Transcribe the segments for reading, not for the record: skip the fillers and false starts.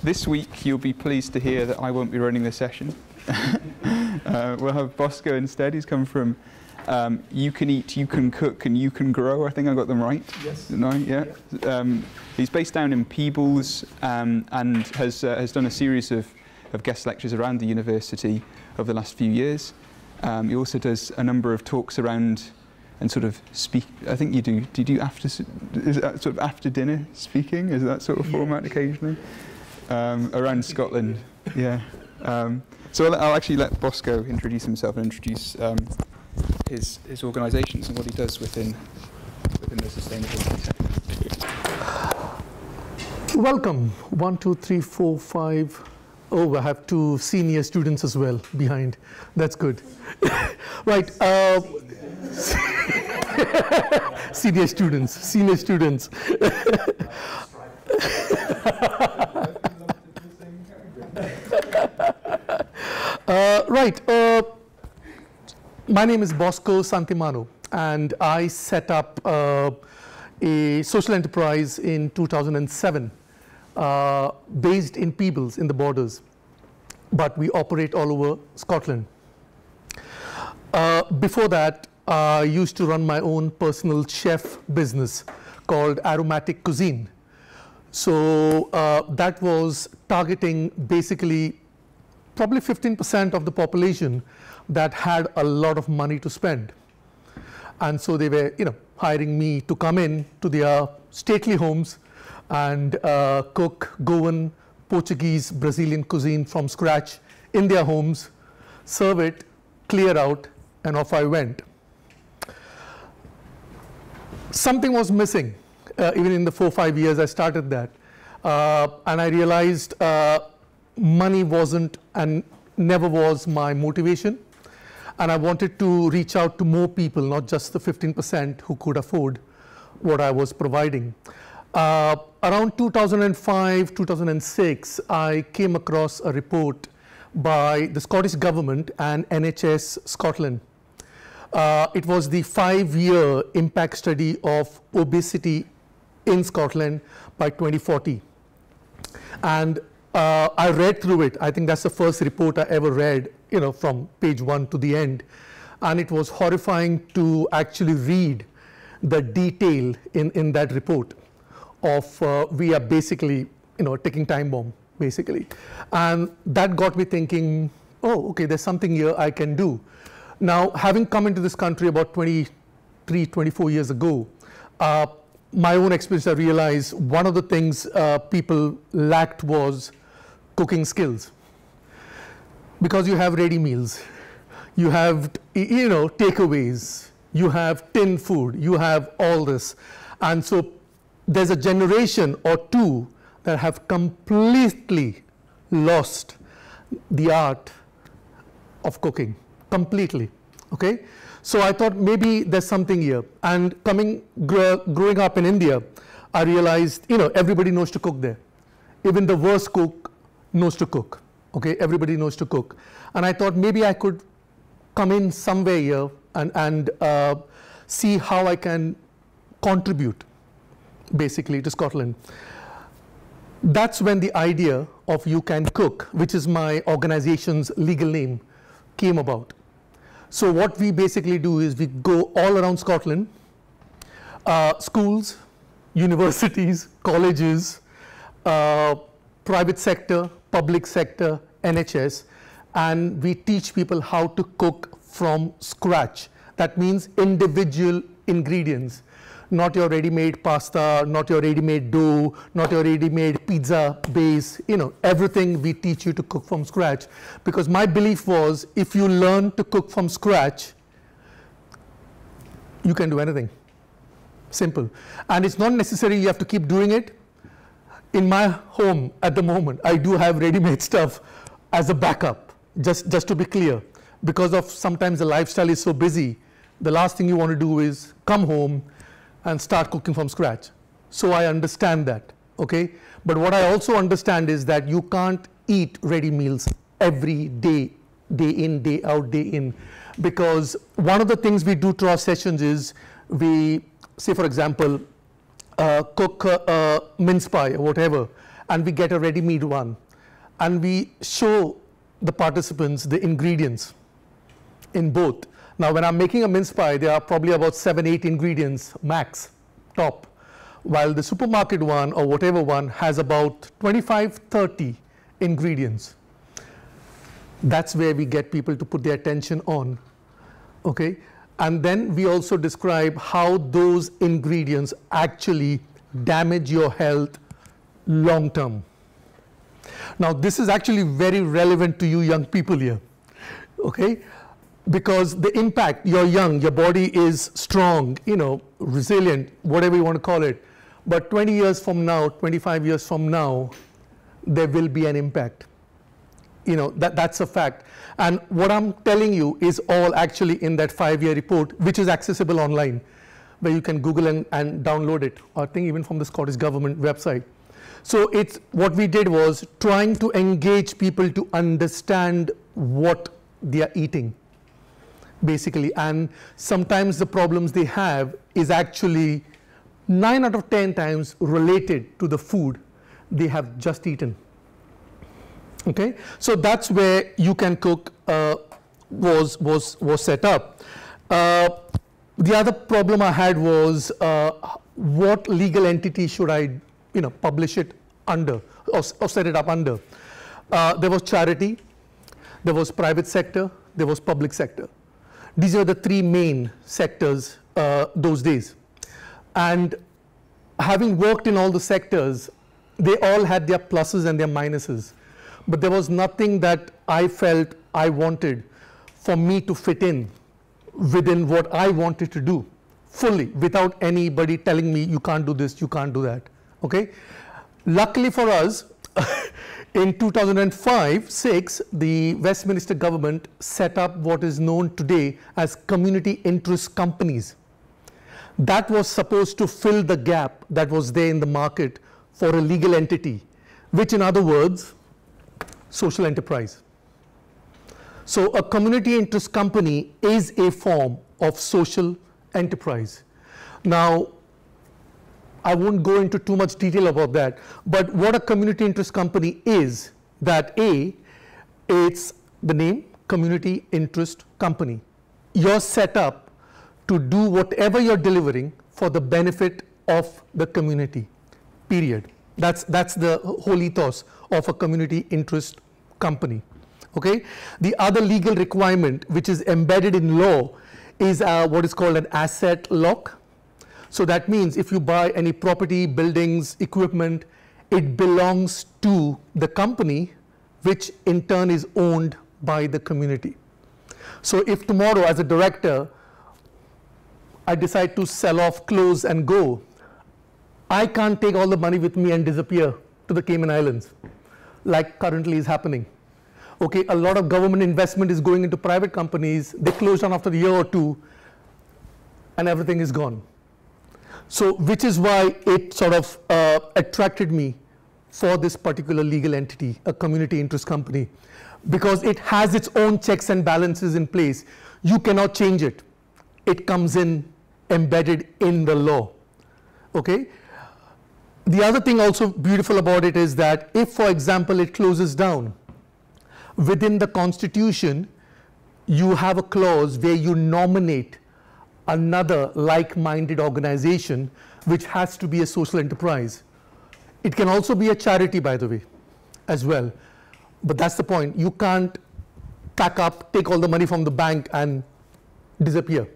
This week, you'll be pleased to hear that I won't be running the session. We'll have Bosco instead. He's come from You Can Eat, You Can Cook, and You Can Grow. I think I got them right. Yes. No, yeah. He's based down in Peebles and has done a series of guest lectures around the university over the last few years. He also does a number of talks around and sort of speak. I think you do. Do you do after? Is that sort of after dinner speaking? Is that sort of format occasionally? Around Scotland, yeah. So I'll actually let Bosco introduce himself and introduce his organisations and what he does within the sustainability sector. Welcome. 1, 2, 3, 4, 5. Oh, I have 2 senior students as well behind. That's good. Right. Senior students. Right. My name is Bosco Santimano, and I set up a social enterprise in 2007, based in Peebles in the Borders, but we operate all over Scotland. Before that, I used to run my own personal chef business called Aromatic Cuisine. So that was targeting basically probably 15% of the population that had a lot of money to spend. And so they were, hiring me to come in to their stately homes and cook Goan, Portuguese, Brazilian cuisine from scratch in their homes, serve it, clear out, and off I went. Something was missing, even in the 4 or 5 years I started that. And I realized money wasn't and never was my motivation. And I wanted to reach out to more people, not just the 15% who could afford what I was providing. Around 2005, 2006, I came across a report by the Scottish Government and NHS Scotland. It was the 5-year impact study of obesity in Scotland by 2040. And I read through it. I think that's the first report I ever read, from page 1 to the end. And it was horrifying to actually read the detail in that report of we are basically, ticking time bomb, basically. And that got me thinking, oh, okay, there's something here I can do. Now, having come into this country about 23, 24 years ago, my own experience, I realized one of the things people lacked was cooking skills. Because you have ready meals, you have, takeaways, you have tin food, you have all this. And so there's a generation or two that have completely lost the art of cooking, completely, okay? So I thought maybe there's something here. And growing up in India, I realized, everybody knows to cook there. Even the worst cook knows to cook, okay? Everybody knows to cook. And I thought maybe I could come in somewhere here and see how I can contribute, basically, to Scotland. That's when the idea of You Can Cook, which is my organization's legal name, came about. So what we basically do is we go all around Scotland, schools, universities, colleges, private sector, public sector, NHS, and we teach people how to cook from scratch. That means individual ingredients, not your ready-made pasta, not your ready-made dough, not your ready-made pizza base, everything we teach you to cook from scratch. Because my belief was, if you learn to cook from scratch, you can do anything. Simple. And it's not necessary you have to keep doing it. In my home at the moment, I do have ready-made stuff as a backup, just to be clear. Because of sometimes the lifestyle is so busy, the last thing you want to do is come home and start cooking from scratch. So I understand that, okay? But what I also understand is that you can't eat ready meals every day, day in, day out, day in. Because one of the things we do through our sessions is we, say for example, cook mince pie or whatever, and we get a ready-made one, and we show the participants the ingredients in both. Now, when I'm making a mince pie, there are probably about 7-8 ingredients max, top, while the supermarket one or whatever one has about 25-30 ingredients. That's where we get people to put their attention on, okay? And then we also describe how those ingredients actually damage your health long term. Now, this is actually very relevant to you young people here, okay? Because the impact, you're young, your body is strong, you know, resilient, whatever you want to call it. But 20 years from now, 25 years from now, there will be an impact. You know, that's a fact. And what I'm telling you is all actually in that 5-year report, which is accessible online, where you can Google and download it, or I think even from the Scottish government website. So it's, what we did was trying to engage people to understand what they are eating, basically. And sometimes the problems they have is actually 9 out of 10 times related to the food they have just eaten. Okay, so that's where You Can Cook was set up. The other problem I had was what legal entity should I, you know, publish it under or set it up under. There was charity, there was private sector, there was public sector. These are the 3 main sectors those days. And having worked in all the sectors, they all had their pluses and their minuses. But there was nothing that I felt I wanted for me to fit in within what I wanted to do fully, without anybody telling me you can't do this, you can't do that. Okay? Luckily for us, in 2005-06, the Westminster government set up what is known today as community interest companies. That was supposed to fill the gap that was there in the market for a legal entity, which in other words, social enterprise. So a community interest company is a form of social enterprise. Now, I won't go into too much detail about that, but what a community interest company is, that it's the name, community interest company. You're set up to do whatever you're delivering for the benefit of the community, period. That's the whole ethos of a community interest company. Okay? The other legal requirement which is embedded in law is what is called an asset lock. So that means if you buy any property, buildings, equipment, it belongs to the company, which in turn is owned by the community. So if tomorrow as a director I decide to sell off, close and go, I can't take all the money with me and disappear to the Cayman Islands, like currently is happening. Okay, a lot of government investment is going into private companies. They close down after a year or two, and everything is gone. So, which is why it sort of attracted me for this particular legal entity, a community interest company, because it has its own checks and balances in place. You cannot change it. It comes in embedded in the law. Okay. The other thing also beautiful about it is that if, for example, it closes down, within the Constitution, you have a clause where you nominate another like-minded organization which has to be a social enterprise. It can also be a charity, by the way, as well. But that's the point. You can't pack up, take all the money from the bank and disappear,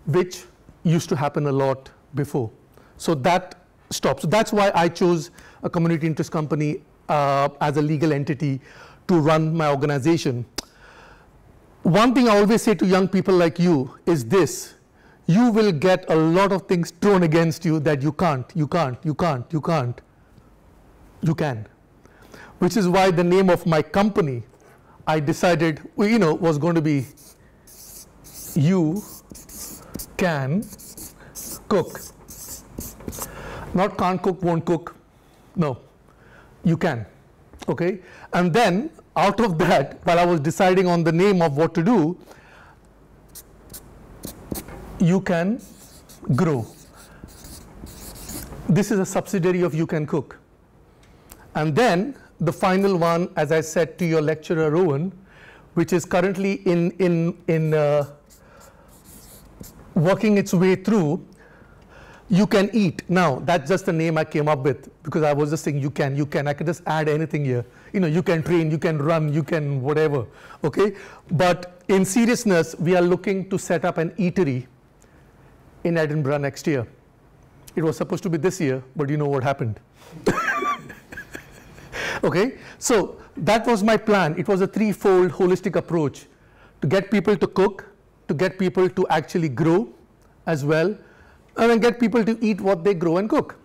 which used to happen a lot before. So that stops. So that's why I chose a community interest company as a legal entity to run my organization. One thing I always say to young people like you is this: you will get a lot of things thrown against you that you can't, you can. Which is why the name of my company, I decided, was going to be You Can Cook. Not can't cook, won't cook. No, you can. Okay? And then out of that, while I was deciding on the name of what to do, You Can Grow. This is a subsidiary of You Can Cook. And then the final one, as I said to your lecturer, Rowan, which is currently in working its way through, you can eat. Now, that's just the name I came up with because I was just saying you can. I could just add anything here. You know, you can train, you can run, you can whatever, okay? But in seriousness, we are looking to set up an eatery in Edinburgh next year. It was supposed to be this year, but you know what happened. Okay, so that was my plan. It was a threefold holistic approach to get people to cook, to get people to actually grow as well, and then get people to eat what they grow and cook.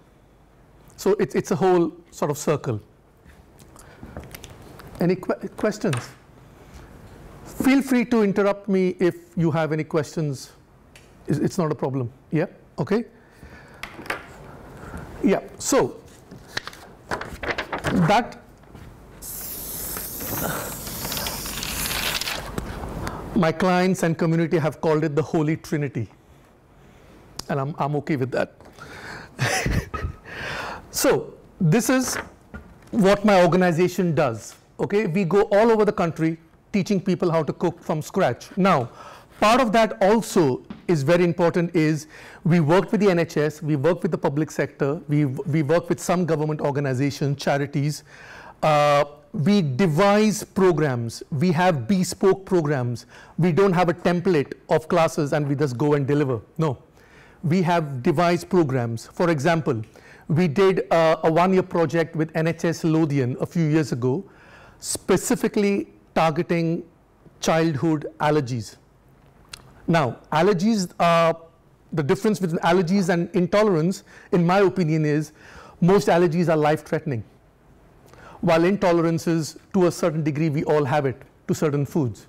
So it's a whole sort of circle. Any questions? Feel free to interrupt me if you have any questions. It's not a problem. Yeah? Okay? Yeah, so that my clients and community have called it the Holy Trinity. And I'm okay with that. So this is what my organization does. Okay, we go all over the country teaching people how to cook from scratch. Now, part of that also is very important is we work with the NHS, we work with the public sector, we work with some government organizations, charities. We devise programs, we have bespoke programs. We don't have a template of classes and we just go and deliver. No, we have devised programs. For example, we did a one-year project with NHS Lothian a few years ago, specifically targeting childhood allergies. Now, allergies, the difference between allergies and intolerance, in my opinion, is most allergies are life-threatening, while intolerances, to a certain degree, we all have it to certain foods,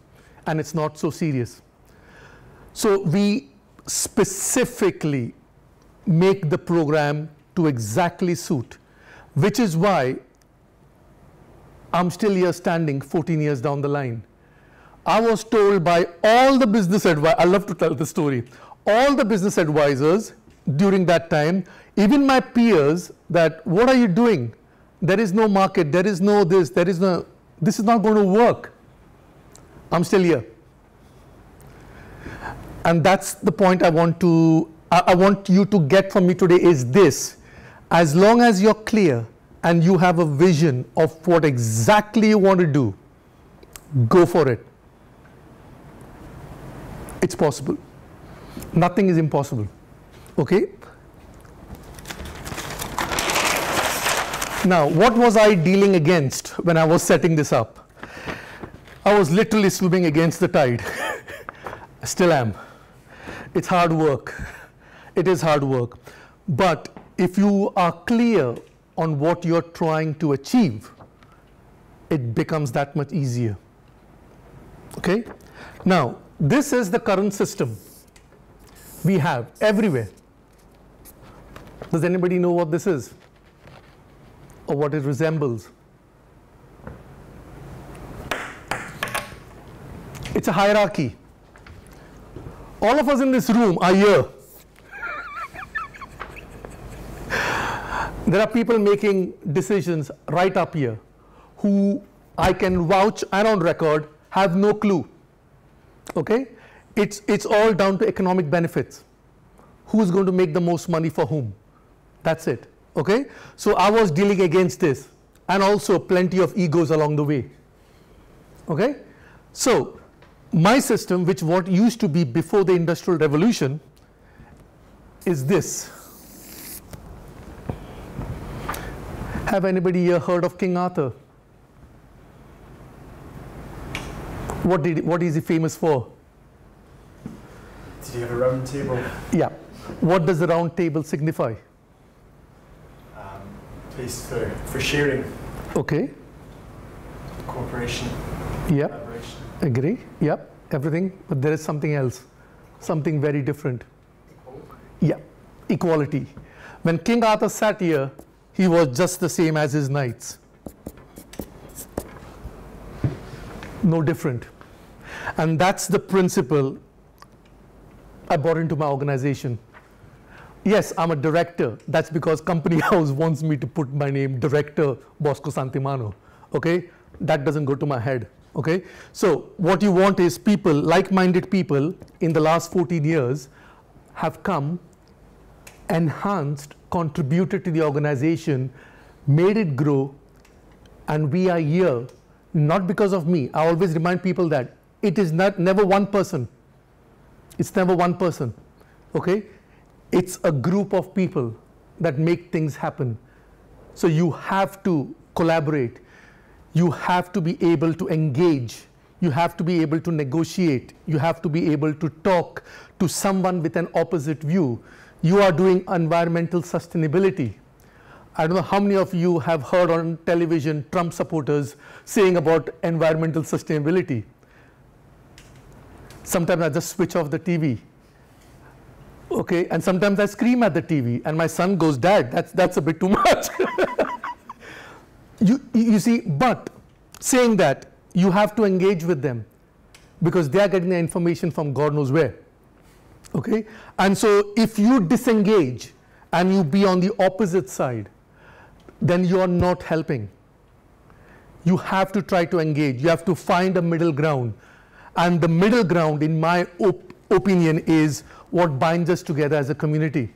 and it's not so serious. So we specifically make the program to exactly suit, which is why I'm still here standing 14 years down the line. I was told by all the business advisors, I love to tell the story, all the business advisors during that time, even my peers, that what are you doing? There is no market, there is no this, there is no, this is not going to work. I'm still here. And that's the point I want you to get from me today is this. As long as you're clear and you have a vision of what exactly you want to do, go for it. It's possible. Nothing is impossible. Okay? Now, what was I dealing against when I was setting this up? I was literally swimming against the tide. Still am. It's hard work. It is hard work. But if you are clear on what you're trying to achieve, it becomes that much easier. Okay? Now, this is the current system we have everywhere. Does anybody know what this is? Or what it resembles? It's a hierarchy. All of us in this room are here. There are people making decisions right up here who I can vouch and on record have no clue. Okay? It's all down to economic benefits. Who's going to make the most money for whom? That's it. Okay? So I was dealing against this, and also plenty of egos along the way. Okay? So my system, which what used to be before the Industrial Revolution, is this. Have anybody here heard of King Arthur? What is he famous for? Did he have a round table? Yeah. What does the round table signify? Place for sharing. Okay. Cooperation. Yeah. Collaboration. Agree. Yeah. Everything. But there is something else. Something very different. Yeah. Equality. When King Arthur sat here, he was just the same as his knights. No different. And that's the principle I brought into my organization. Yes, I'm a director. That's because Company House wants me to put my name, Director Bosco Santimano. Okay, that doesn't go to my head. Okay, so what you want is people, like-minded people, in the last 14 years, have come, enhanced, contributed to the organization, made it grow, and we are here not because of me. I always remind people that it is never one person. It's never one person. Okay, it's a group of people that make things happen. So you have to collaborate. You have to be able to engage. You have to be able to negotiate. You have to be able to talk to someone with an opposite view. You are doing environmental sustainability. I don't know how many of you have heard on television Trump supporters saying about environmental sustainability. Sometimes I just switch off the TV. Okay, and sometimes I scream at the TV, and my son goes, "Dad, that's a bit too much." You see, but saying that, you have to engage with them because they are getting the information from God knows where. Okay, and so if you disengage and you be on the opposite side, then you are not helping. You have to try to engage. You have to find a middle ground, and the middle ground, in my opinion, is what binds us together as a community.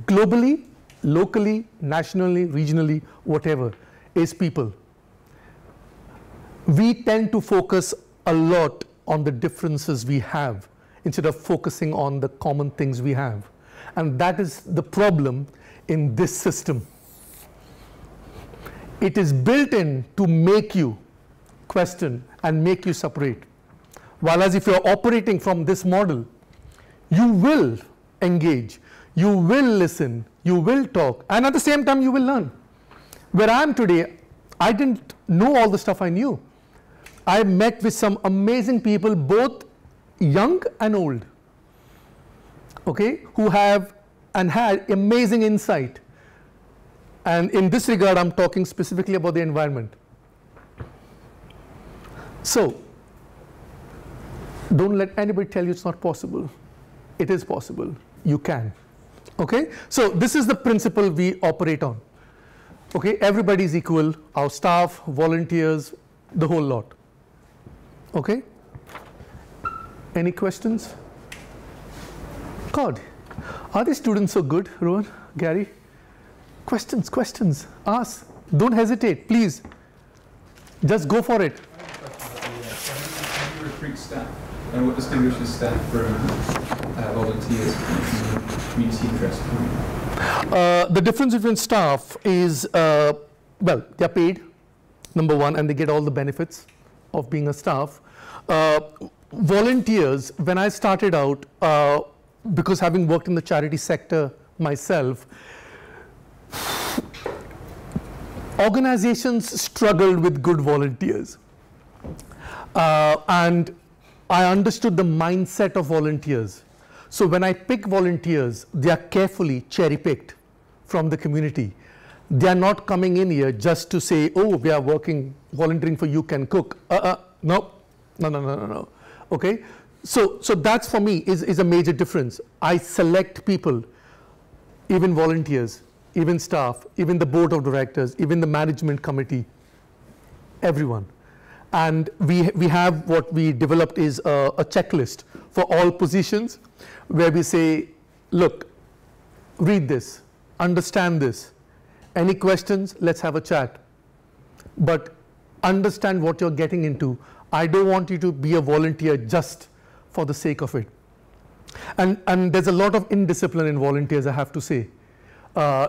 Globally, locally, nationally, regionally, whatever, is people. We tend to focus a lot on the differences we have instead of focusing on the common things we have. And that is the problem in this system. It is built in to make you question and make you separate. Whereas if you're operating from this model, you will engage, you will listen, you will talk, and at the same time you will learn. Where I am today, I didn't know all the stuff I knew. I met with some amazing people, both young and old, okay, who have and had amazing insight. And in this regard, I'm talking specifically about the environment. So, don't let anybody tell you it's not possible. It is possible. You can. Okay? So, this is the principle we operate on. Okay? Everybody is equal. Our staff, volunteers, the whole lot. Okay? Any questions? God, are the students so good, Rohan, Gary? Questions, questions. Ask. Don't hesitate, please. Just go for it. How do you recruit staff? And what distinguishes staff from volunteers from community interest? The difference between staff is, well, they're paid, number one, and they get all the benefits of being a staff. Volunteers, when I started out, because having worked in the charity sector myself, organizations struggled with good volunteers. And I understood the mindset of volunteers. So when I pick volunteers, they are carefully cherry-picked from the community. They are not coming in here just to say, oh, we are volunteering for You Can Cook. No. Okay? So that's for me is a major difference. I select people, even volunteers, even staff, even the board of directors, even the management committee, everyone. And we have what we developed is a checklist for all positions where we say, look, read this, understand this. Any questions? Let's have a chat. But understand what you're getting into. I don't want you to be a volunteer just for the sake of it. And there's a lot of indiscipline in volunteers, I have to say,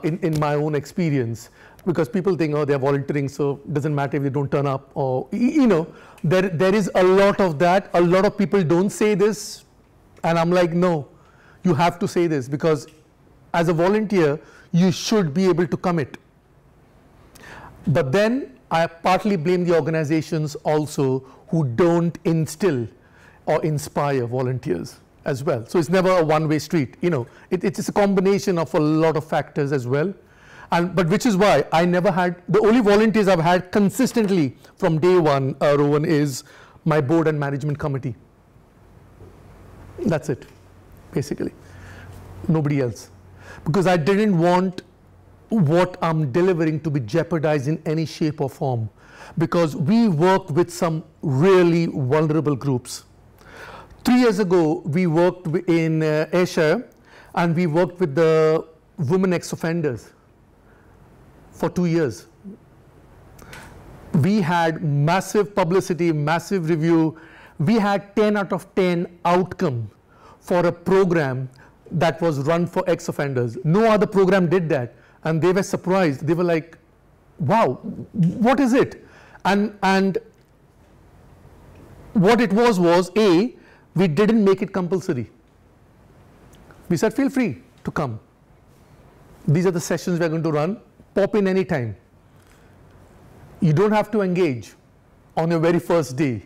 in my own experience. Because people think, oh, they're volunteering, so it doesn't matter if they don't turn up. Or, you know, there is a lot of that. A lot of people don't say this. And I'm like, no, you have to say this. Because as a volunteer, you should be able to commit. But then I partly blame the organizations also who don't instill or inspire volunteers as well. So it's never a one-way street. You know, it's a combination of a lot of factors as well. But which is why I never had, the only volunteers I've had consistently from day one, Rowan, is my board and management committee. That's it, basically. Nobody else. because I didn't want what I'm delivering to be jeopardized in any shape or form, because we work with some really vulnerable groups. 3 years ago, we worked in Ayrshire, and we worked with the women ex-offenders for 2 years. We had massive publicity, massive review. We had 10 out of 10 outcome for a program that was run for ex-offenders. No other program did that. And they were surprised. They were like, wow, what is it? And what it was A, we didn't make it compulsory. We said, feel free to come. These are the sessions we're going to run. Pop in anytime. You don't have to engage on your very first day.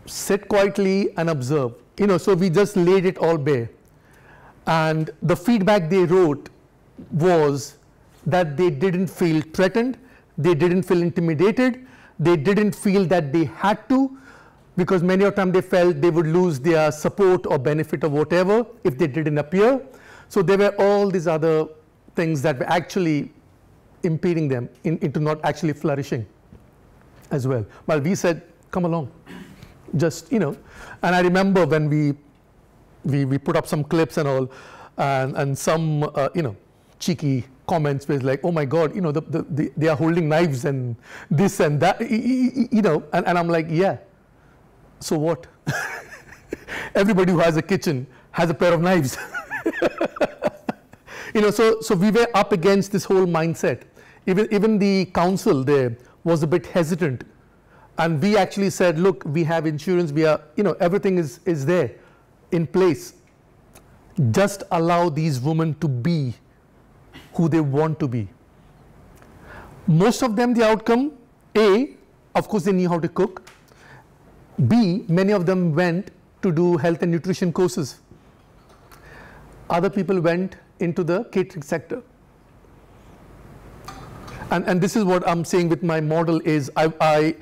Sit quietly and observe. So we just laid it all bare. And the feedback they wrote was that they didn't feel threatened, they didn't feel intimidated, they didn't feel that they had to, because many of the time they felt they would lose their support or benefit or whatever if they didn't appear. So there were all these other things that were actually impeding them into not actually flourishing as well. Well, we said, come along, just, and I remember when we put up some clips and all, and some, cheeky comments was like, oh my God, they are holding knives and this and that, and I'm like, yeah, so what? Everybody who has a kitchen has a pair of knives. So we were up against this whole mindset. Even the council there was a bit hesitant. And we actually said, look, we have insurance, we are, everything is there in place. Just allow these women to be who they want to be. Most of them, the outcome, A, of course they knew how to cook. B, many of them went to do health and nutrition courses. Other people went into the catering sector. And this is what I'm saying with my model is I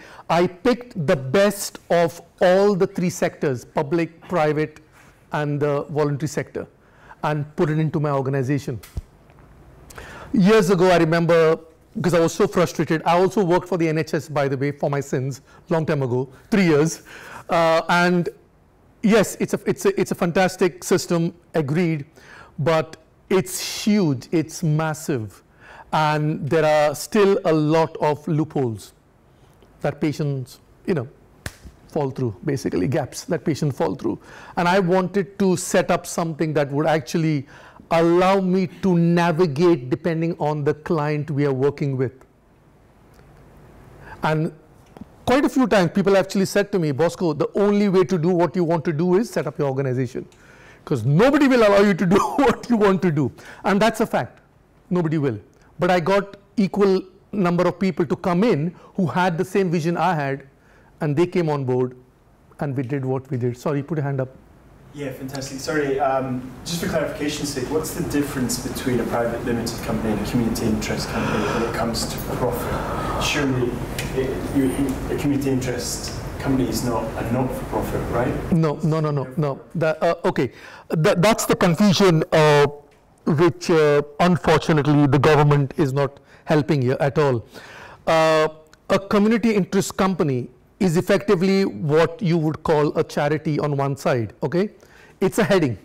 picked the best of all the 3 sectors, public, private, and the voluntary sector, and put it into my organization. Years ago, I remember, because I was so frustrated, I also worked for the NHS, by the way, for my sins, long time ago, 3 years. And yes, it's a fantastic system, agreed, but it's huge, it's massive. And there are still a lot of loopholes that patients, fall through, basically, gaps that patients fall through. And I wanted to set up something that would actually allow me to navigate depending on the client we are working with. And quite a few times people actually said to me, Bosco, the only way to do what you want to do is set up your organization, because nobody will allow you to do what you want to do. And that's a fact. Nobody will. But I got equal number of people to come in who had the same vision I had, and they came on board, and we did what we did. Sorry, put your hand up. Yeah, fantastic. Sorry, just for clarification's sake, what's the difference between a private limited company and a community interest company when it comes to profit? Surely a community interest company is not a not-for-profit, right? No. Okay, that's the confusion which unfortunately the government is not helping here at all. A community interest company is effectively what you would call a charity on one side, okay? It's a heading,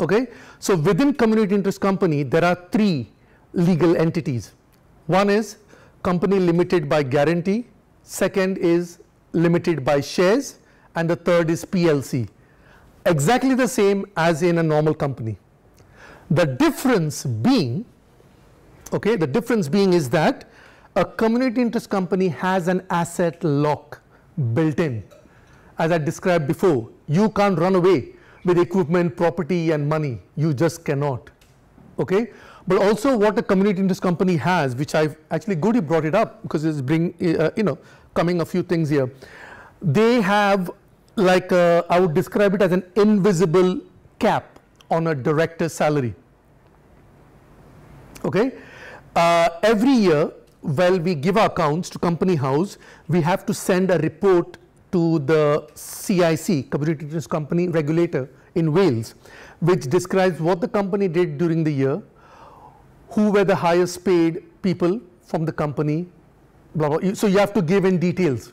okay? So within community interest company, there are 3 legal entities. One is company limited by guarantee, second is limited by shares, and the third is PLC. Exactly the same as in a normal company. The difference being, okay, is that a community interest company has an asset lock built in. As I described before, you can't run away with equipment, property, and money. You just cannot, okay? But also what a community interest company has, which I've actually, good you brought it up, because it's coming a few things here. They have like, I would describe it as an invisible cap on a director's salary, okay? Every year, while we give our accounts to Company House, we have to send a report to the CIC, Community Interest Company Regulator in Wales, which describes what the company did during the year, who were the highest paid people from the company, blah, blah. So you have to give in details.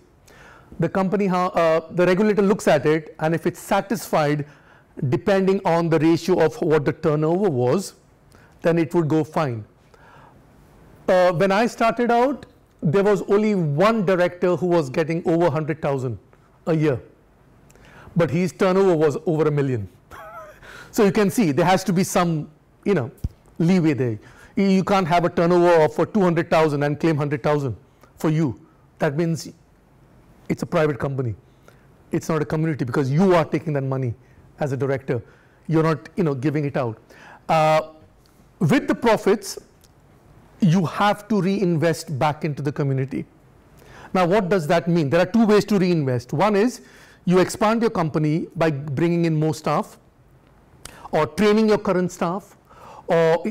The company, the regulator looks at it, and if it's satisfied, depending on the ratio of what the turnover was, then it would go fine. When I started out, there was only one director who was getting over 100,000 a year, but his turnover was over $1 million. So you can see there has to be some, leeway there. You can't have a turnover of 200,000 and claim 100,000 for you. That means it's a private company. It's not a community, because you are taking that money as a director. You're not, giving it out. With the profits, you have to reinvest back into the community. Now, what does that mean? There are two ways to reinvest. One is you expand your company by bringing in more staff, or training your current staff, or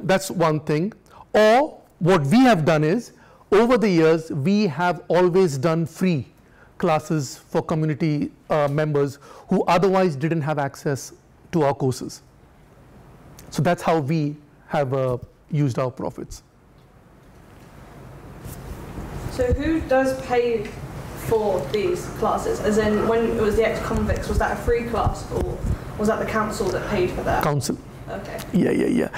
that's one thing. Or what we have done is, over the years, we have always done free classes for community members who otherwise didn't have access to our courses. So that's how we have used our profits. So who does pay for these classes? As in, when it was the ex-convicts, was that a free class, or was that the council that paid for that? Council. Okay. Yeah.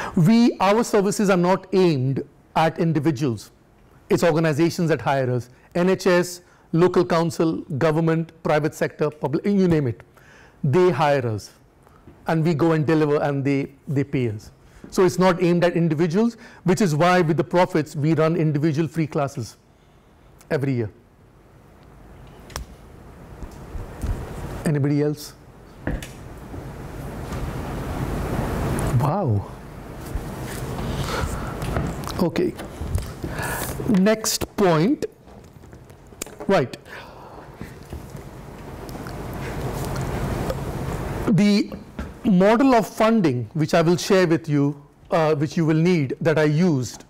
Our services are not aimed at individuals. It's organizations that hire us. NHS, local council, government, private sector, public, you name it. They hire us, and we go and deliver, and they pay us. So it's not aimed at individuals, which is why with the profits, we run individual free classes every year. Anybody else? Wow. Okay. Next point. Right. The model of funding, which I will share with you, which you will need, that I used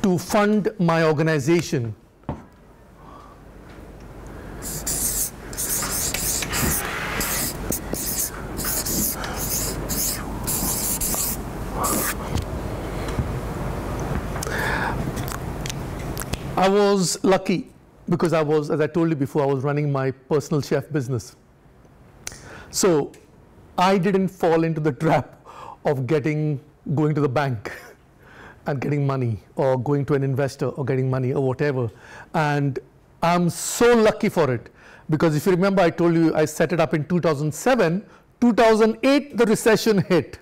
to fund my organization. I was lucky because I was, as I told you before, I was running my personal chef business. So I didn't fall into the trap of going to the bank and getting money, or going to an investor or getting money, or whatever. And I'm so lucky for it, because if you remember, I told you I set it up in 2007. 2008, the recession hit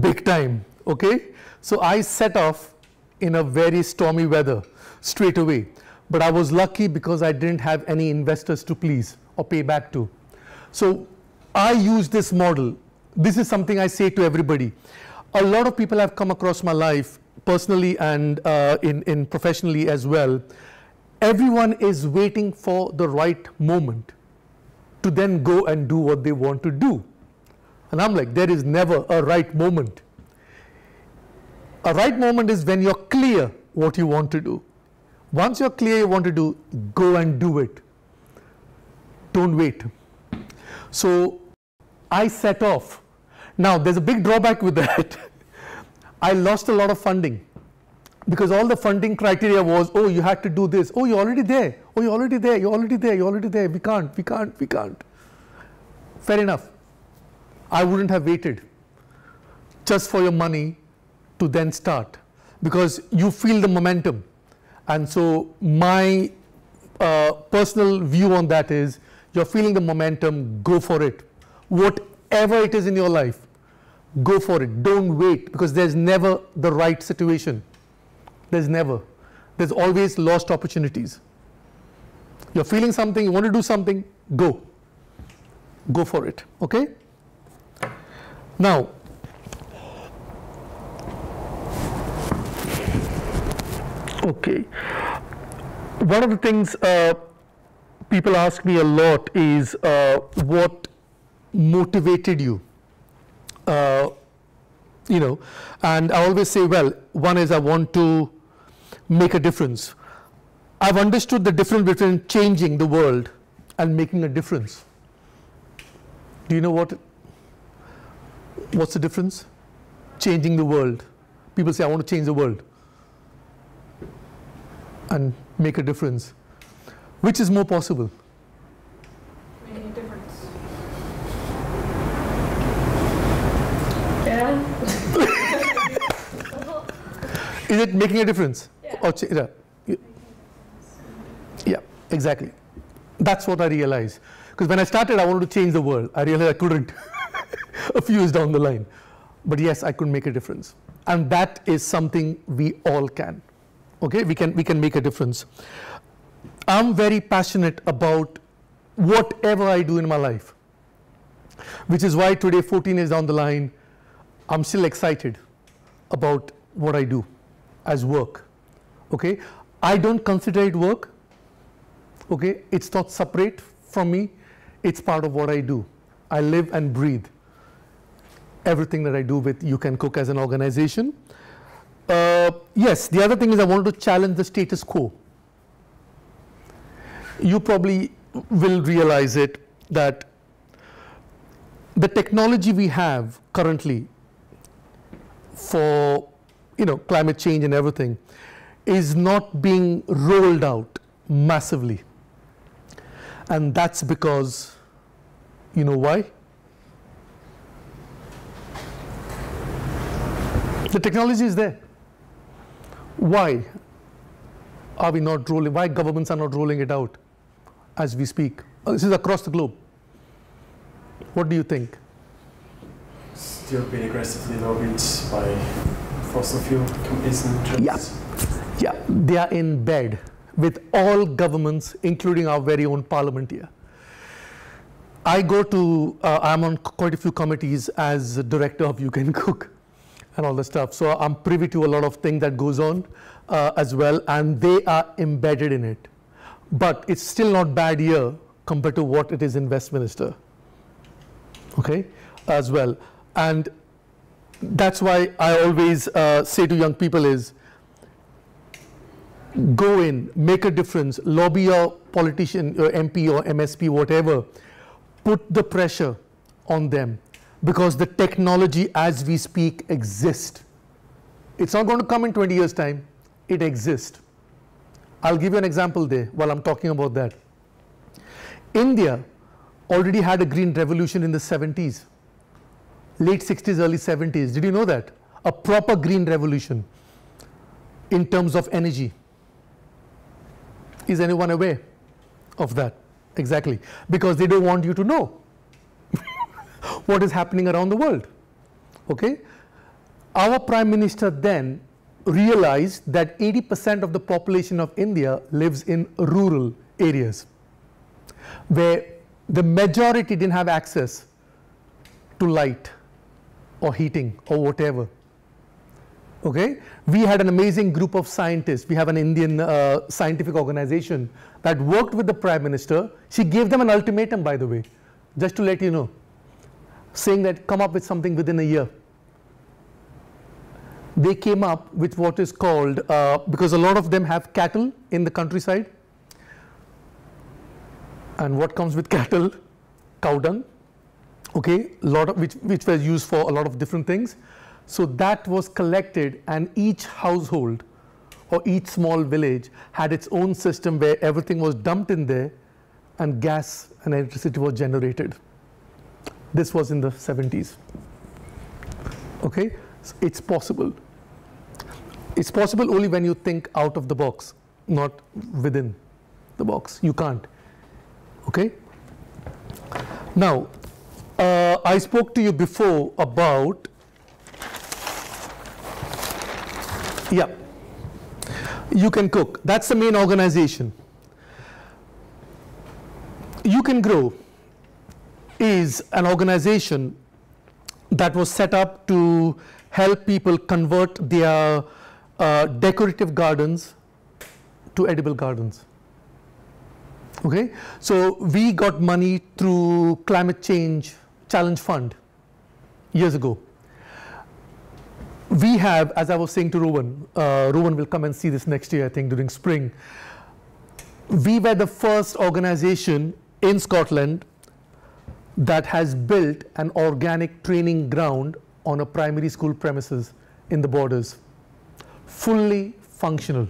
big time, okay? So I set off in a very stormy weather straight away. But I was lucky because I didn't have any investors to please or pay back to. So I use this model. This is something I say to everybody. A lot of people have come across my life, personally and in professionally as well. Everyone is waiting for the right moment to then go and do what they want to do. And I'm like, there is never a right moment. A right moment is when you're clear what you want to do. Once you're clear you want to do, go and do it. Don't wait. So I set off. Now there's a big drawback with that. I lost a lot of funding, because all the funding criteria was, oh, you had to do this. Oh, you're already there. Oh, you're already there. You're already there. You're already there. We can't. Fair enough. I wouldn't have waited just for your money to then start, because you feel the momentum. And so my personal view on that is, you're feeling the momentum, go for it. Whatever it is in your life, go for it. Don't wait, because there's never the right situation. There's never. There's always lost opportunities. You're feeling something, you want to do something, go. Go for it, okay? Now, okay. One of the things people ask me a lot is what motivated you? And I always say, well, one is I want to make a difference. I've understood the difference between changing the world and making a difference. Do you know what's the difference? Changing the world. People say, I want to change the world and make a difference. Which is more possible? Making a difference. Yeah. Is it making a difference? Yeah. Or yeah, exactly. That's what I realized. Because when I started, I wanted to change the world. I realized I couldn't a few years down the line. But yes, I could make a difference. And that is something we all can. Okay, we can make a difference. I'm very passionate about whatever I do in my life, which is why today, 14 years down the line, I'm still excited about what I do as work. Okay, I don't consider it work. Okay, it's not separate from me. It's part of what I do. I live and breathe everything that I do with You Can Cook as an organization. Yes, the other thing is I wanted to challenge the status quo. You probably will realize it that the technology we have currently for climate change and everything is not being rolled out massively. And that's because, you know why? The technology is there. Why are we not rolling? Why governments are not rolling it out as we speak? This is across the globe. What do you think? Still being aggressively lobbied by fossil fuel companies and interests. Yeah, they are in bed with all governments, including our very own parliament here. I'm on quite a few committees as a director of You Can Cook and all the stuff. So I'm privy to a lot of things that goes on as well, and they are embedded in it. But it's still not bad here compared to what it is in Westminster, okay, as well. And that's why I always say to young people is, go in, make a difference, lobby your politician, your MP or MSP, whatever, put the pressure on them, because the technology as we speak exists. It's not going to come in 20 years' time, it exists. I'll give you an example there while I'm talking about that. India already had a green revolution in the 70s, late 60s, early 70s. Did you know that? A proper green revolution in terms of energy. Is anyone aware of that? Exactly. Because they don't want you to know what is happening around the world. Okay? Our Prime Minister then realized that 80% of the population of India lives in rural areas, where the majority didn't have access to light or heating or whatever. Okay? We had an amazing group of scientists. We have an Indian scientific organization that worked with the Prime Minister. She gave them an ultimatum, by the way, just to let you know, saying that come up with something within a year. They came up with what is called, because a lot of them have cattle in the countryside. And what comes with cattle? Cow dung, okay, which was used for a lot of different things. So that was collected, and each household or each small village had its own system where everything was dumped in there and gas and electricity was generated. This was in the 70s. Okay, so it's possible. It's possible only when you think out of the box, not within the box. You can't. Okay. Now, I spoke to you before about, yeah, You Can Cook. That's the main organization. You Can Grow is an organization that was set up to help people convert their decorative gardens to edible gardens. Okay, so we got money through Climate Change Challenge Fund years ago. We have, as I was saying to Rowan, Rowan will come and see this next year, I think, during spring. We were the first organization in Scotland that has built an organic training ground on a primary school premises in the borders. Fully functional.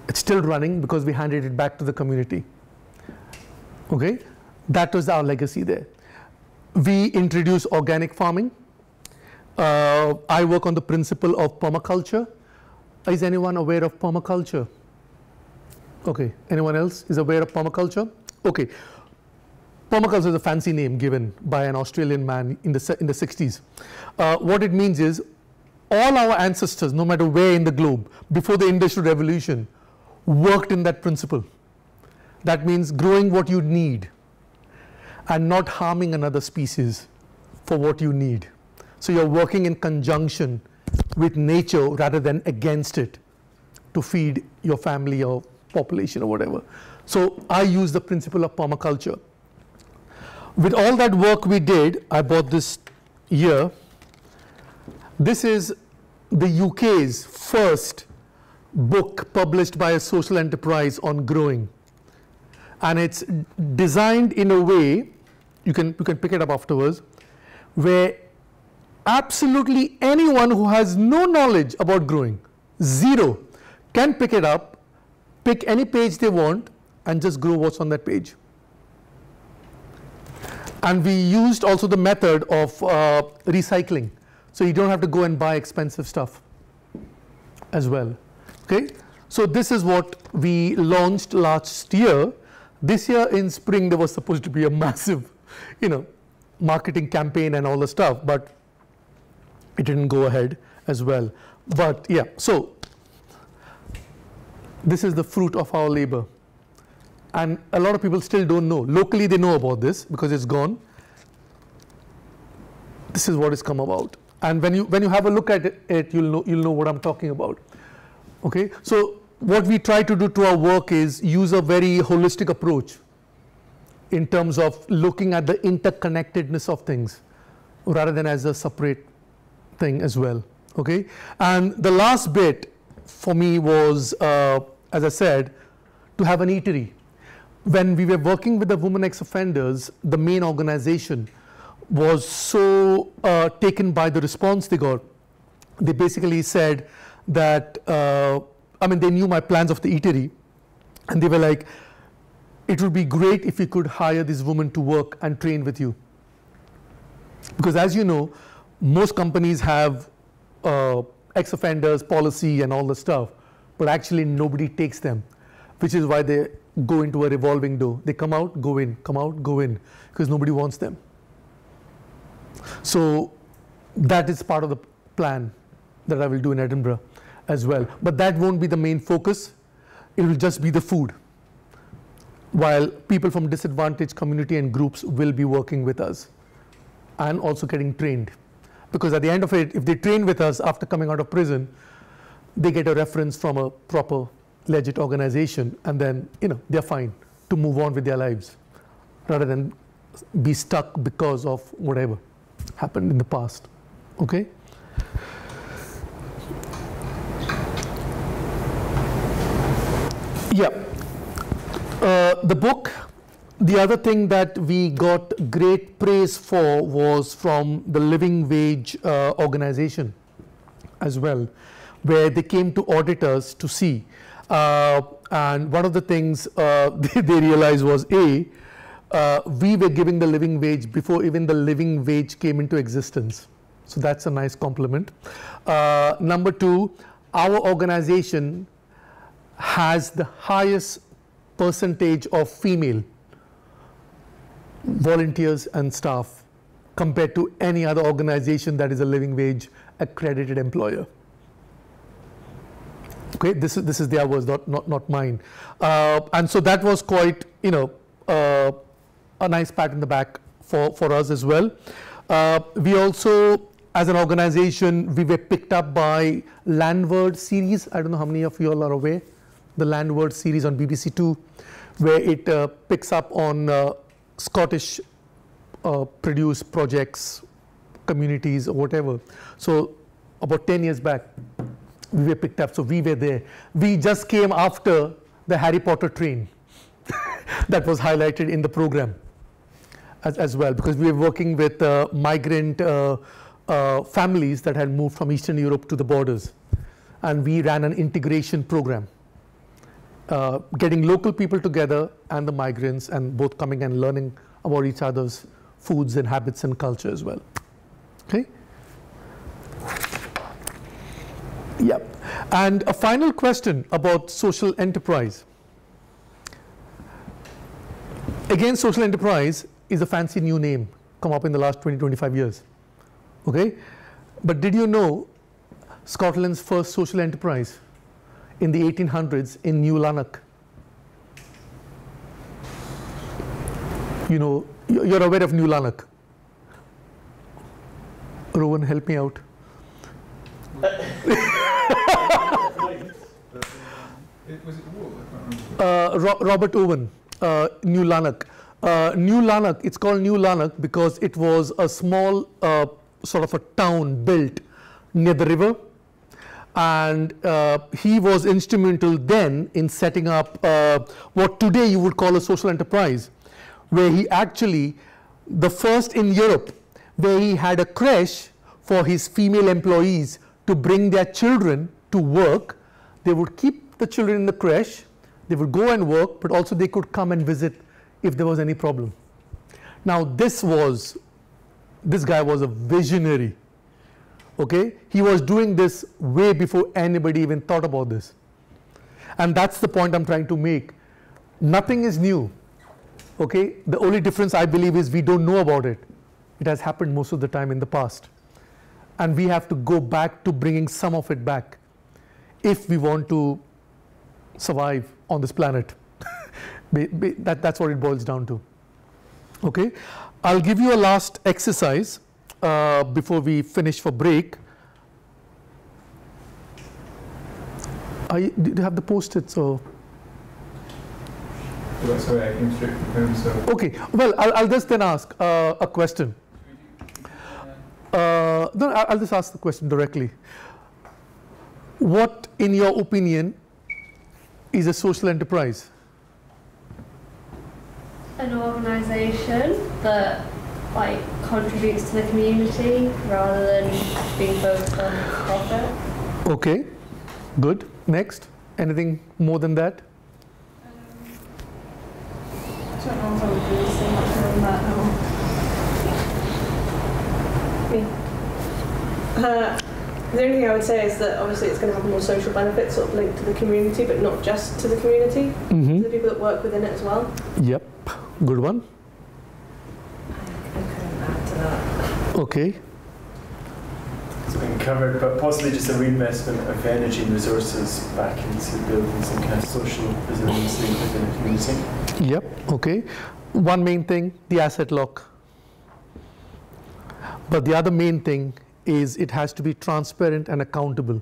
It's still running because we handed it back to the community. Okay, that was our legacy there. We introduced organic farming. I work on the principle of permaculture. Is anyone aware of permaculture? Okay, anyone else is aware of permaculture? Okay, permaculture is a fancy name given by an Australian man in the 60s. What it means is all our ancestors, no matter where in the globe, before the Industrial Revolution, worked in that principle. That means growing what you need and not harming another species for what you need. So you're working in conjunction with nature rather than against it to feed your family or population or whatever. So I use the principle of permaculture. With all that work we did, I bought this here. This is the UK's first book published by a social enterprise on growing. And it's designed in a way, you can pick it up afterwards, where absolutely anyone who has no knowledge about growing, zero, can pick it up, pick any page they want, and just grow what's on that page. And we used also the method of recycling. So you don't have to go and buy expensive stuff as well. Okay? So this is what we launched last year. This year in spring there was supposed to be a massive, marketing campaign and all the stuff, but it didn't go ahead as well. But yeah, so this is the fruit of our labor. And a lot of people still don't know. Locally they know about this because it's gone. This is what has come about. And when you have a look at it, you'll know what I'm talking about. Okay, so what we try to do to our work is use a very holistic approach in terms of looking at the interconnectedness of things rather than as a separate thing as well. Okay, and the last bit for me was, as I said, to have an eatery. When we were working with the women ex-offenders, the main organization was so taken by the response they got. They basically said that, they knew my plans of the eatery, and they were like, it would be great if you could hire this woman to work and train with you. Because as you know, most companies have ex-offenders policy and all the stuff, but actually nobody takes them, which is why they go into a revolving door. They come out, go in, come out, go in, because nobody wants them. So that is part of the plan that I will do in Edinburgh as well. But that won't be the main focus. It will just be the food, while people from disadvantaged community and groups will be working with us and also getting trained. Because at the end of it, if they train with us after coming out of prison, they get a reference from a proper, legit organization, and then they're fine to move on with their lives rather than be stuck because of whatever happened in the past. Okay? Yeah. The book, the other thing that we got great praise for was from the Living Wage organization as well, where they came to audit us to see. And one of the things they realized was, we were giving the living wage before even the living wage came into existence. So that's a nice compliment. Number two, our organization has the highest percentage of female volunteers and staff compared to any other organization that is a living wage accredited employer. Okay, this is their words, not mine. And so that was quite, a nice pat in the back for us as well. We also, as an organization, we were picked up by Landward series. I don't know how many of you all are aware. The Landward series on BBC Two, where it picks up on Scottish produced projects, communities, or whatever. So about 10 years back, we were picked up, so we were there. We just came after the Harry Potter train that was highlighted in the program. as well, because we were working with migrant families that had moved from Eastern Europe to the borders. And we ran an integration program, getting local people together and the migrants, and both coming and learning about each other's foods and habits and culture as well. Okay? Yep. And a final question about social enterprise. Again, social enterprise is a fancy new name come up in the last 20-25 years. Okay? But did you know Scotland's first social enterprise in the 1800s in New Lanark? You know, you're aware of New Lanark. Rowan, help me out. Was it the wall? I can't remember. Robert Owen, New Lanark. New Lanark, it's called New Lanark because it was a small sort of a town built near the river. And he was instrumental then in setting up what today you would call a social enterprise, where he actually, the first in Europe, where he had a creche for his female employees to bring their children to work. They would keep the children in the creche, they would go and work, but also they could come and visit if there was any problem. Now this guy was a visionary. Okay, he was doing this way before anybody even thought about this. And that's the point I'm trying to make. Nothing is new. Okay, the only difference I believe is we don't know about it. It has happened most of the time in the past. And we have to go back to bringing some of it back if we want to survive on this planet. That's what it boils down to. Okay, I'll give you a last exercise before we finish for break. Do you have the post-its or? Well, sorry, I came straight from home, so. Okay, well, I'll just then ask a question. No, I'll just ask the question directly. What, in your opinion, is a social enterprise? An organisation that contributes to the community rather than being focused on profit. Okay, good. Next, anything more than that? I don't know if I would really say much more than that now. The only thing I would say is that obviously it's going to have more social benefits sort of linked to the community, but not just to the community, to the people that work within it as well. Yep, good one. I couldn't add to that. Okay. It's been covered, but possibly just a reinvestment of energy and resources back into building some kind of social resiliency within a community. Yep, okay. One main thing, the asset lock. But the other main thing is it has to be transparent and accountable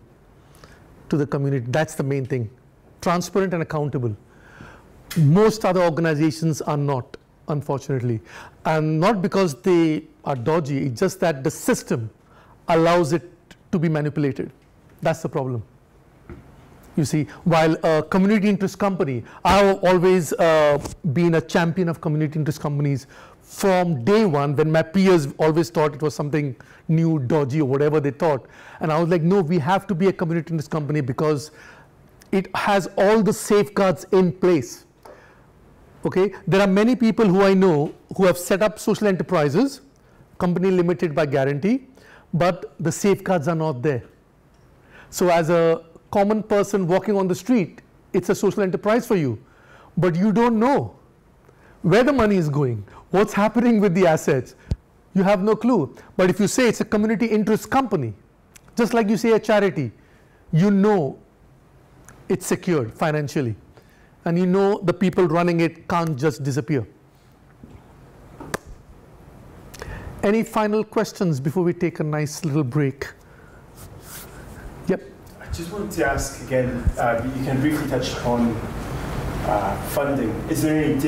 to the community. That's the main thing. Transparent and accountable. Most other organizations are not, unfortunately. And not because they are dodgy, it's just that the system allows it to be manipulated. That's the problem. You see, while a community interest company, I've always been a champion of community interest companies from day one, when my peers always thought it was something new, dodgy, or whatever they thought. And I was like, no, we have to be a community interest company because it has all the safeguards in place. Okay, there are many people who I know who have set up social enterprises, company limited by guarantee, but the safeguards are not there. So as a common person walking on the street, it's a social enterprise for you, but you don't know where the money is going, what's happening with the assets. You have no clue. But if you say it's a community interest company, just like you say a charity, you know it's secured financially, and you know the people running it can't just disappear. Any final questions before we take a nice little break? Yep. I just wanted to ask again, you can briefly touch upon funding. Is there any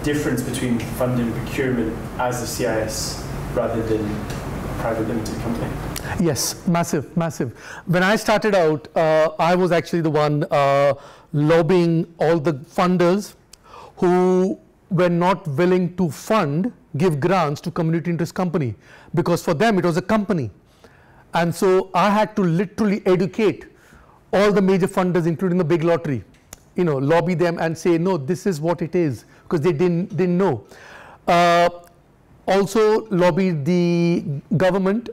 difference between funding procurement as a CIS rather than a private limited company? Yes, massive, massive. When I started out, I was actually the one lobbying all the funders who were not willing to give grants to community interest company, because for them it was a company. And so I had to literally educate all the major funders, including the big lottery, lobby them and say, no, this is what it is, because they didn't know. Also lobbied the government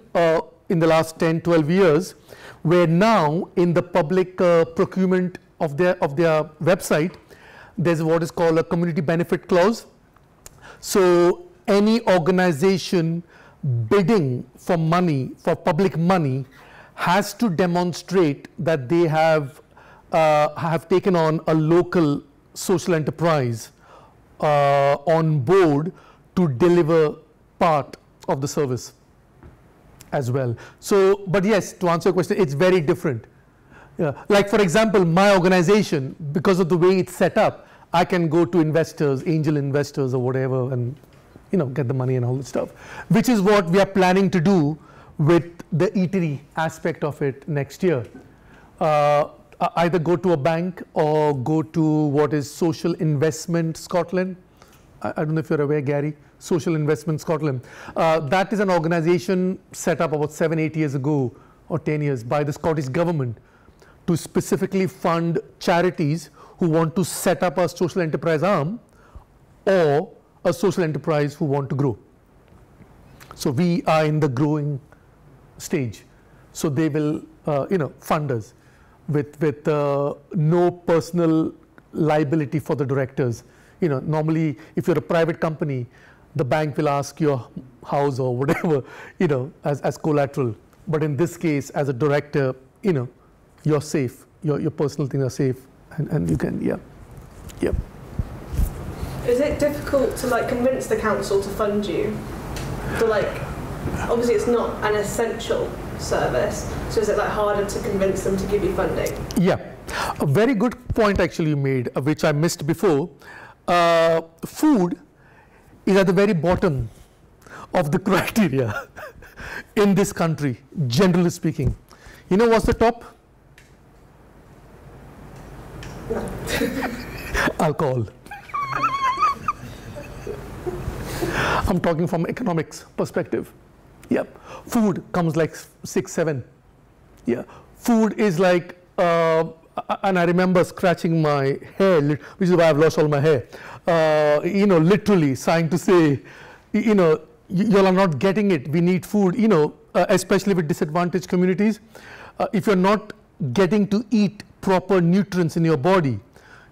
in the last 10, 12 years, where now in the public procurement of their website, there's what is called a community benefit clause. So any organization bidding for money, for public money, has to demonstrate that they have taken on a local social enterprise on board to deliver part of the service as well. So, but yes, to answer your question, it's very different. Like for example, my organization, because of the way it's set up, I can go to investors, angel investors or whatever, and get the money and all that stuff, which is what we are planning to do with the eatery aspect of it next year. Either go to a bank or go to what is Social Investment Scotland. I don't know if you're aware, Gary, Social Investment Scotland. That is an organization set up about 7, 8 years ago or 10 years by the Scottish government to specifically fund charities who want to set up a social enterprise arm or a social enterprise who want to grow. So we are in the growing stage. So they will, fund us with no personal liability for the directors. Normally, if you're a private company, the bank will ask your house or whatever, as collateral. But in this case, as a director, you're safe. Your personal things are safe, and you can, yeah. Is it difficult to convince the council to fund you? So obviously it's not an essential service, so is it harder to convince them to give you funding? Yeah, a very good point actually you made, which I missed before. Food is at the very bottom of the criteria in this country, generally speaking. What's the top? No. Alcohol. I'm talking from economics perspective. Yep. Food comes 6, 7. Yeah. Food is and I remember scratching my hair, which is why I've lost all my hair. Literally trying to say, you all are not getting it. We need food, especially with disadvantaged communities. If you're not getting to eat proper nutrients in your body,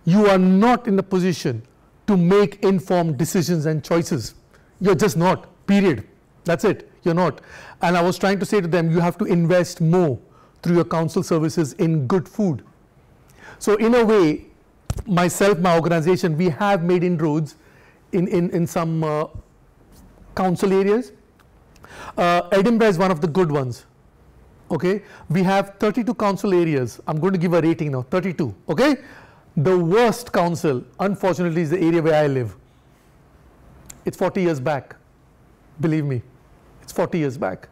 you are not in a position to make informed decisions and choices. You're just not, period. That's it, you're not. And I was trying to say to them, you have to invest more through your council services in good food. So in a way, myself, my organization, we have made inroads in some council areas. Edinburgh is one of the good ones. Okay, we have 32 council areas. I'm going to give a rating now, 32, okay? The worst council, unfortunately, is the area where I live. It's 40 years back, believe me, it's 40 years back.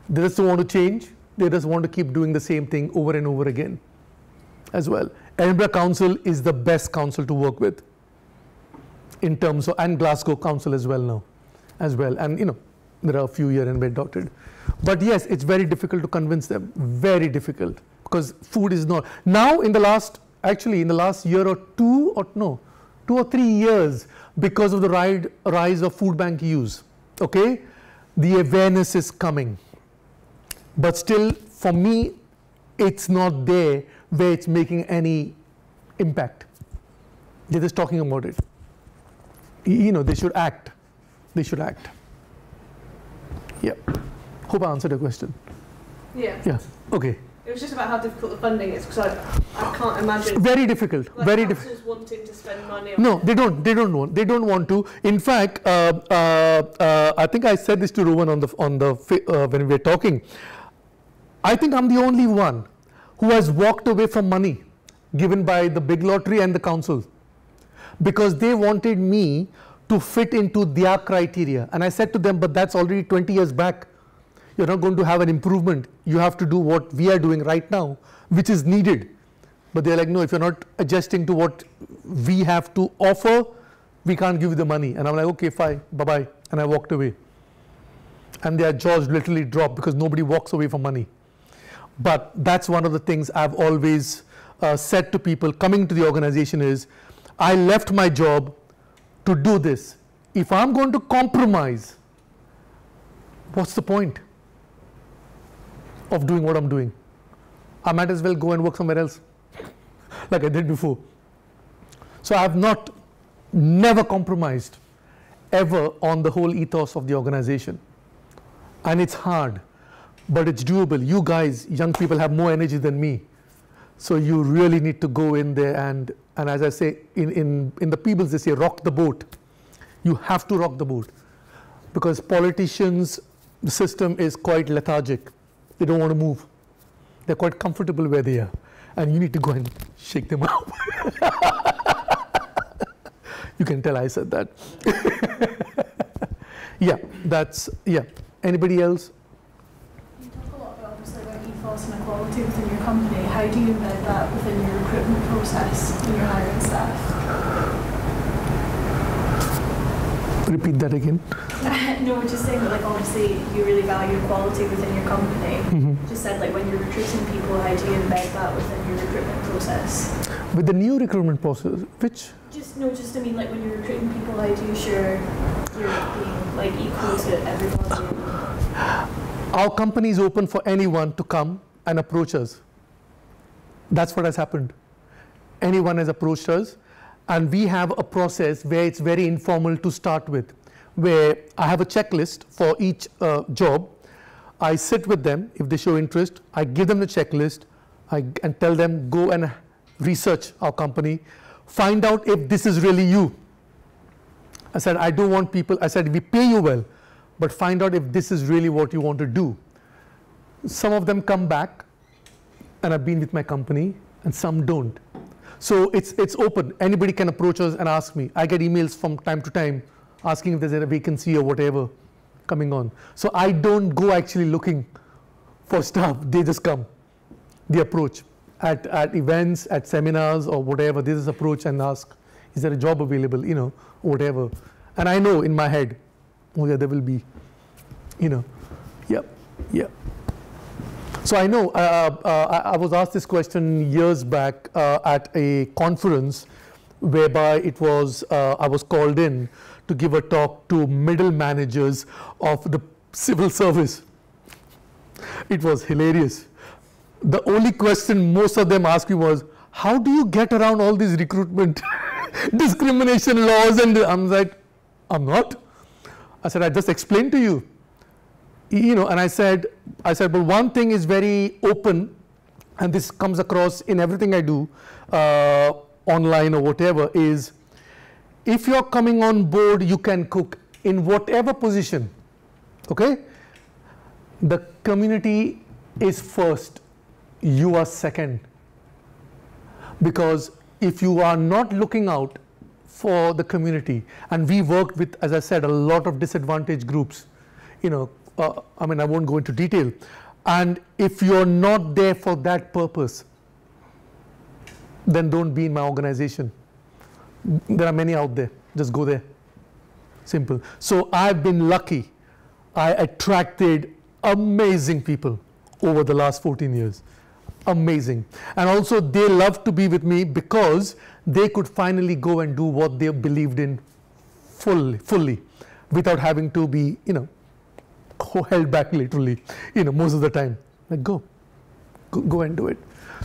They just don't want to change, they just want to keep doing the same thing over and over again as well. Edinburgh Council is the best council to work with in terms of, and Glasgow Council as well now, and there are a few here and there dotted. But yes, it's very difficult to convince them, very difficult, because food is not. Now in the last year or 2 or 3 years, because of the rise of food bank use, okay, the awareness is coming. But still, for me, it's not there where it's making any impact. They're just talking about it. They should act. They should act. Yeah. Hope I answered your question. Yeah. Yeah. Okay. It was just about how difficult the funding is, because I can't imagine. Very difficult. Very difficult. Wanting to spend money on No, they don't. They don't want to. In fact, I think I said this to Rowan when we were talking. I think I'm the only one who has walked away from money given by the big lottery and the council, because they wanted me to fit into their criteria. And I said to them, but that's already 20 years back. You're not going to have an improvement. You have to do what we are doing right now, which is needed. But they're like, no, if you're not adjusting to what we have to offer, we can't give you the money. And I'm like, okay, fine, bye-bye. And I walked away. And their jaws literally dropped because nobody walks away from money. But that's one of the things I've always said to people coming to the organization is, I left my job to do this. If I'm going to compromise, what's the point of doing what I'm doing? I might as well go and work somewhere else, like I did before. So I've never compromised ever on the whole ethos of the organization. And it's hard, but it's doable. You guys, young people, have more energy than me. So you really need to go in there and as I say, in the Peebles, they say, rock the boat. You have to rock the boat. Because politicians, the system is quite lethargic. They don't want to move. They're quite comfortable where they are. And you need to go and shake them up. You can tell I said that. Yeah. Anybody else? You talk a lot about obviously about ethos and equality within your company. How do you embed that within your recruitment process when you're hiring staff? Repeat that again. No, just saying that, like, obviously you really value equality within your company. Mm-hmm. Just said, like, when you're recruiting people, how do you embed that within your recruitment process? With the new recruitment process, which? I mean, like, when you're recruiting people, how do you ensure you're being, like, equal to everybody? Our company is open for anyone to come and approach us. That's what has happened. Anyone has approached us. And we have a process where it's very informal to start with, where I have a checklist for each job. I sit with them. If they show interest, I give them the checklist and tell them, go and research our company, find out if this is really you. I said, I don't want people, I said, we pay you well, but find out if this is really what you want to do. Some of them come back and have been with my company, and some don't. So it's open. Anybody can approach us and ask me. I get emails from time to time asking if there's a vacancy or whatever coming on. So I don't go actually looking for staff. They just come. They approach at events, at seminars or whatever. They just approach and ask, is there a job available, or whatever. And I know in my head, oh yeah, there will be, yeah. So I know, I was asked this question years back at a conference whereby it was, I was called in to give a talk to middle managers of the civil service. It was hilarious. The only question most of them asked me was, how do you get around all these recruitment discrimination laws? And I'm like, I'm not. I said, I just explained to you. And I said, but one thing is very open, and this comes across in everything I do, online or whatever, is if you're coming on board, you can cook in whatever position, okay? The community is first, you are second. Because if you are not looking out for the community, and we worked with, as I said, a lot of disadvantaged groups, I won't go into detail. And if you're not there for that purpose, then don't be in my organization. There are many out there. Just go there. Simple. So I've been lucky. I attracted amazing people over the last 14 years. Amazing. And also they love to be with me because they could finally go and do what they believed in fully without having to be, held back literally, most of the time. Like go and do it.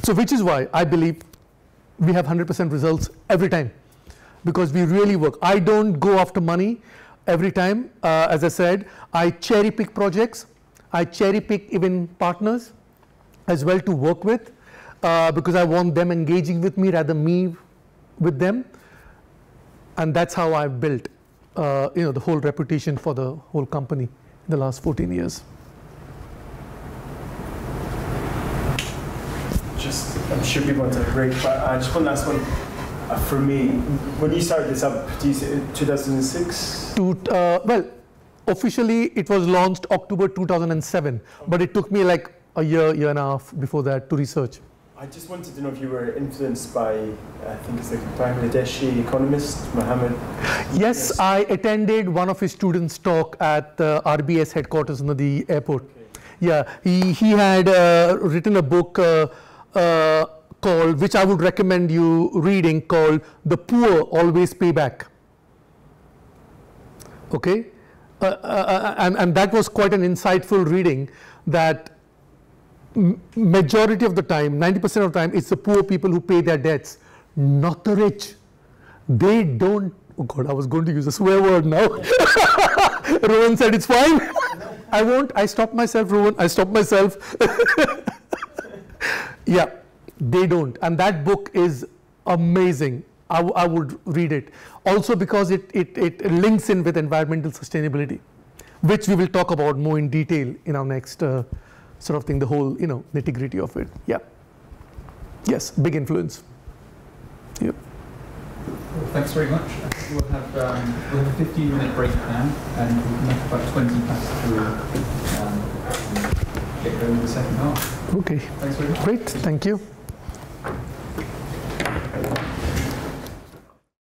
So which is why I believe we have 100% results every time, because we really work. I don't go after money every time. As I said, I cherry pick projects. I cherry pick even partners as well to work with, because I want them engaging with me rather me with them. And that's how I've built the whole reputation for the whole company in the last 14 years. I'm sure people want to break, but just one last one for me. When you started this up, do you say 2006? Well, officially it was launched October 2007, but it took me like a year and a half before that to research. I just wanted to know if you were influenced by, I think it's the Bangladeshi economist, Mohammed. Yes, I attended one of his students' talk at the RBS headquarters in the airport. Okay. Yeah, he had written a book called, which I would recommend you reading, called "The Poor Always Pay Back." Okay, and that was quite an insightful reading. That majority of the time, 90% of the time, it's the poor people who pay their debts, not the rich. They don't. Oh God, I was going to use a swear word now. Rowan said it's fine. I won't. I stopped myself, Rowan. I stopped myself. Yeah, they don't. And that book is amazing. I would read it. Also because it links in with environmental sustainability, which we will talk about more in detail in our next sort of thing, the whole, nitty-gritty of it. Yeah. Yes, big influence. Yep. Well, thanks very much. I think we'll have a 15-minute break now, and we'll come back about 20 past 3 and get going with the second half. Okay. Thanks very much. Great. Thank you.